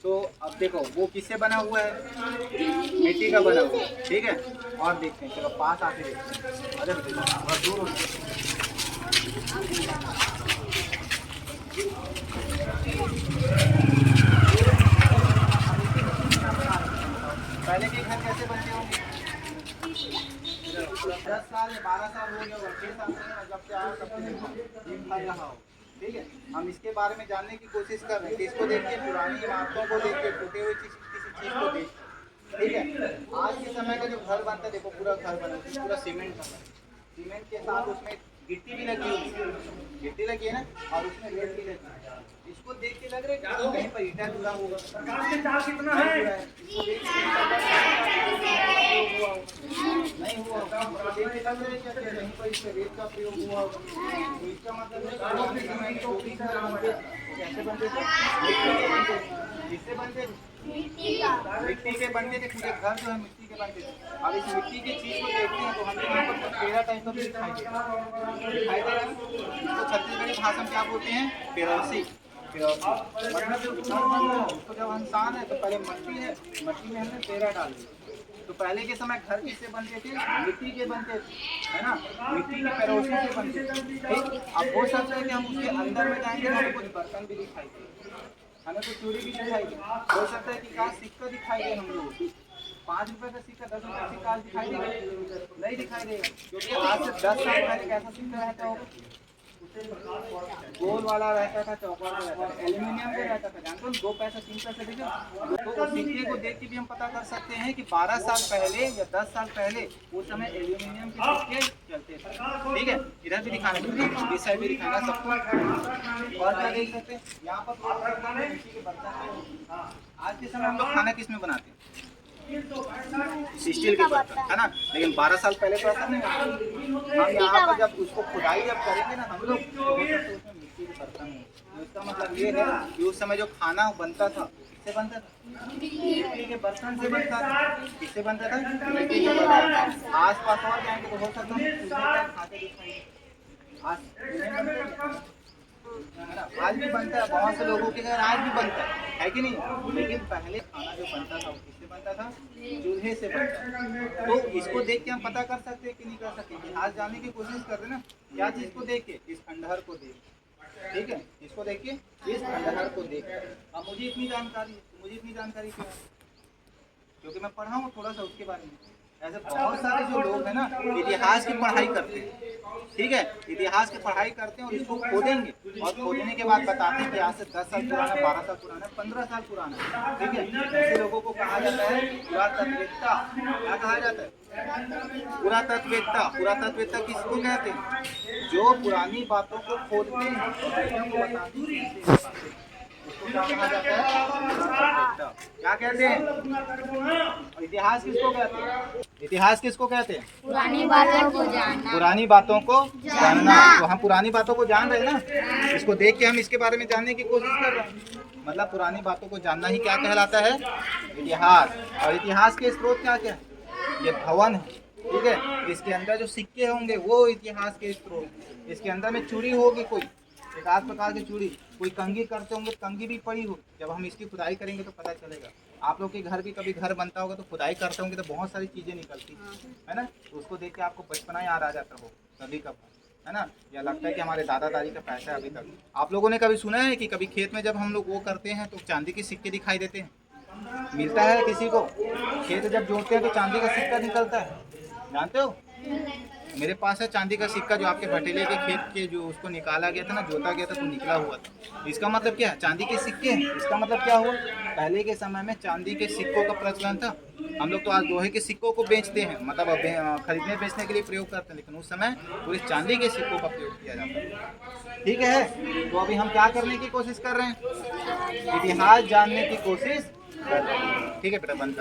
तो अब देखो वो किससे बना हुआ है, मिट्टी का बना हुआ है, ठीक है। और देखते हैं, चलो पास आके देखते हैं। अरे बेटा बहुत दूर हो गया। पहले के घर कैसे बनते होंगे, 10 साल या 12 साल हो गया, 6 साल से जब से आया तब से देखो दिन भर रहा हो, ठीक है। हम इसके बारे में जानने की कोशिश कर रहे हैं, किसको देख के, पुरानी इमारतों को देख के, टूटे हुए किसी चीज़ को देख के, ठीक है। आज के समय का जो घर बनता है, देखो पूरा घर बना पूरा सीमेंट का, सीमेंट के साथ उसमें गिट्टी भी लगी हुई है, गिट्टी लगी है ना, और उसमें रेत भी लगी है। इसको देख के लग रहा है कि कहीं पर ईटा जुड़ा होगा, कितना है नहीं हुआ होगा, देख के लग रहा है कि कहीं पर इससे रेत का प्रयोग हुआ होगा। तो इसका मतलब है कैसे बनते थे, किससे बनते थे, मिट्टी के बनते थे। पूरे घर जो है मिट्टी के बनते थे। अब इस मिट्टी की चीज को देखते हैं तो हमें यहाँ पर पेड़ा टाइप का भी दिखाई दे रहा है, इसको छत्तीसगढ़ी भाषा में क्या बोलते हैं, पेड़ौसी। मतलब उसको जब इंसान है तो पहले मट्टी है, मट्टी में हमने पेड़ा डाल दिया। तो पहले के समय घर किससे बनते थे, मिट्टी के बनते थे, है ना, मिट्टी के पेड़ौसी से बनते थे, ठीक। अब हो सकता है कि हम उसके अंदर में जाएंगे तो हमें कुछ बर्तन भी दिखाई दे, हमें तो चूड़ी भी दिखाई दे, हो सकता है कि का सिक्का दिखाई दे हम लोग, 5 रुपए का सिक्का, 10 रुपए का सिक्का दिखाई देगा, नहीं दिखाई देगा, क्योंकि आज से 10 साल पहले कैसा सिक्का रहता होगा, गोल वाला रहता था, चौकोर रहता था, एल्यूमिनियम का रहता था, जानते हो 2 पैसा 3 पैसा देखो। तो उस सिक्के को देख के भी हम पता कर सकते हैं कि 12 साल पहले या 10 साल पहले उस समय एल्यूमिनियम के सिक्के चलते थे, ठीक है। इधर भी दिखाना, इस साइड भी दिखाना सबको। और क्या देख सकते हैं यहाँ पर मिट्टी के बर्तन। आज के समय हम लोग खाना किस में बनाते हैं, स्टील के बर्तन, है ना, लेकिन 12 साल पहले तो ऐसा नहीं होता। हम यहाँ पर जब उसको खुदाई जब करेंगे ना हम लोग, तो उसमें मिट्टी के बर्तन होंगे। इसका मतलब ये है कि उस समय जो खाना बनता था किससे बनता था, मिट्टी के बर्तन से बनता था, किससे बनता था, मिट्टी के बर्तन। आस पास और जाएंगे तो हो सकता है खाते दिखाई, आज भी बनता है, बहुत से लोगों के घर आज भी बनता है कि नहीं। लेकिन पहले खाना जो बनता था वो किससे बनता था, चूल्हे से बनता था। तो इसको देख के हम पता कर सकते हैं कि नहीं कर सकते, इतिहास जानने की कोशिश कर रहे हैं ना, क्या चीज को देख के, इस खंडहर को देख, ठीक है, इसको देख के, इस खंडहर को देख। अब मुझे इतनी जानकारी है, मुझे इतनी जानकारी क्यों, क्योंकि मैं पढ़ा हूँ थोड़ा सा उसके बारे में। ऐसे बहुत सारे जो लोग हैं ना इतिहास की पढ़ाई करते हैं, ठीक है, इतिहास की पढ़ाई करते हैं और इसको खोदेंगे, और खोदने के बाद बताते हैं कि आज से 10 साल पुराना, 12 साल पुराना, 15 साल पुराना, ठीक है। ऐसे लोगों को कहा जाता है पुरातत्ववेत्ता। क्या कहा जाता है, पुरातत्ववेत्ता। पुरातत्ववेत्ता किसको कहते हैं, जो पुरानी बातों को खोदते हैं, क्या कहा जाता है, क्या कहते हैं। इतिहास किसको कहते हैं, इतिहास किसको कहते हैं, पुरानी बातों को जानना, पुरानी बातों को जानना। तो हम पुरानी बातों को जान रहे हैं ना, इसको देख के हम इसके बारे में जानने की कोशिश कर रहे हैं। मतलब पुरानी बातों को जानना ही क्या कहलाता है, इतिहास। और इतिहास के स्रोत क्या क्या है, ये भवन है, ठीक है। इसके अंदर जो सिक्के होंगे वो इतिहास के स्रोत, इसके अंदर में चूड़ी होगी, कोई एक आध प्रकार की चूड़ी, कोई कंघी करते होंगे, कंघी भी पड़ी हो। जब हम इसकी खुदाई करेंगे तो पता चलेगा। आप लोग के घर भी कभी घर बनता होगा तो खुदाई करते होंगे तो बहुत सारी चीजें निकलती है ना, तो उसको देख के आपको बचपना याद आ जाता हो कभी कभी, है ना, या लगता है कि हमारे दादा दादी का पैसा है अभी तक। आप लोगों ने कभी सुना है कि कभी खेत में जब हम लोग वो करते हैं तो चांदी के सिक्के दिखाई देते हैं, मिलता है किसी को, खेत जब जोतते हैं तो चांदी का सिक्का निकलता है, जानते हो। मेरे पास है चांदी का सिक्का, जो आपके भटेले के खेत के जो उसको निकाला गया था ना, जोता गया था तो निकला हुआ था। इसका मतलब क्या है, चांदी के सिक्के हैं। इसका मतलब क्या हुआ, पहले के समय में चांदी के सिक्कों का प्रचलन था। हम लोग तो आज लोहे के सिक्कों को बेचते हैं, मतलब खरीदने बेचने के लिए प्रयोग करते हैं, लेकिन उस समय पूरे चांदी के सिक्कों का प्रयोग किया जाता है, ठीक है। तो अभी हम क्या करने की कोशिश कर रहे हैं, इतिहास जानने की कोशिश कर रहे हैं, ठीक है बेटा, बंद कर।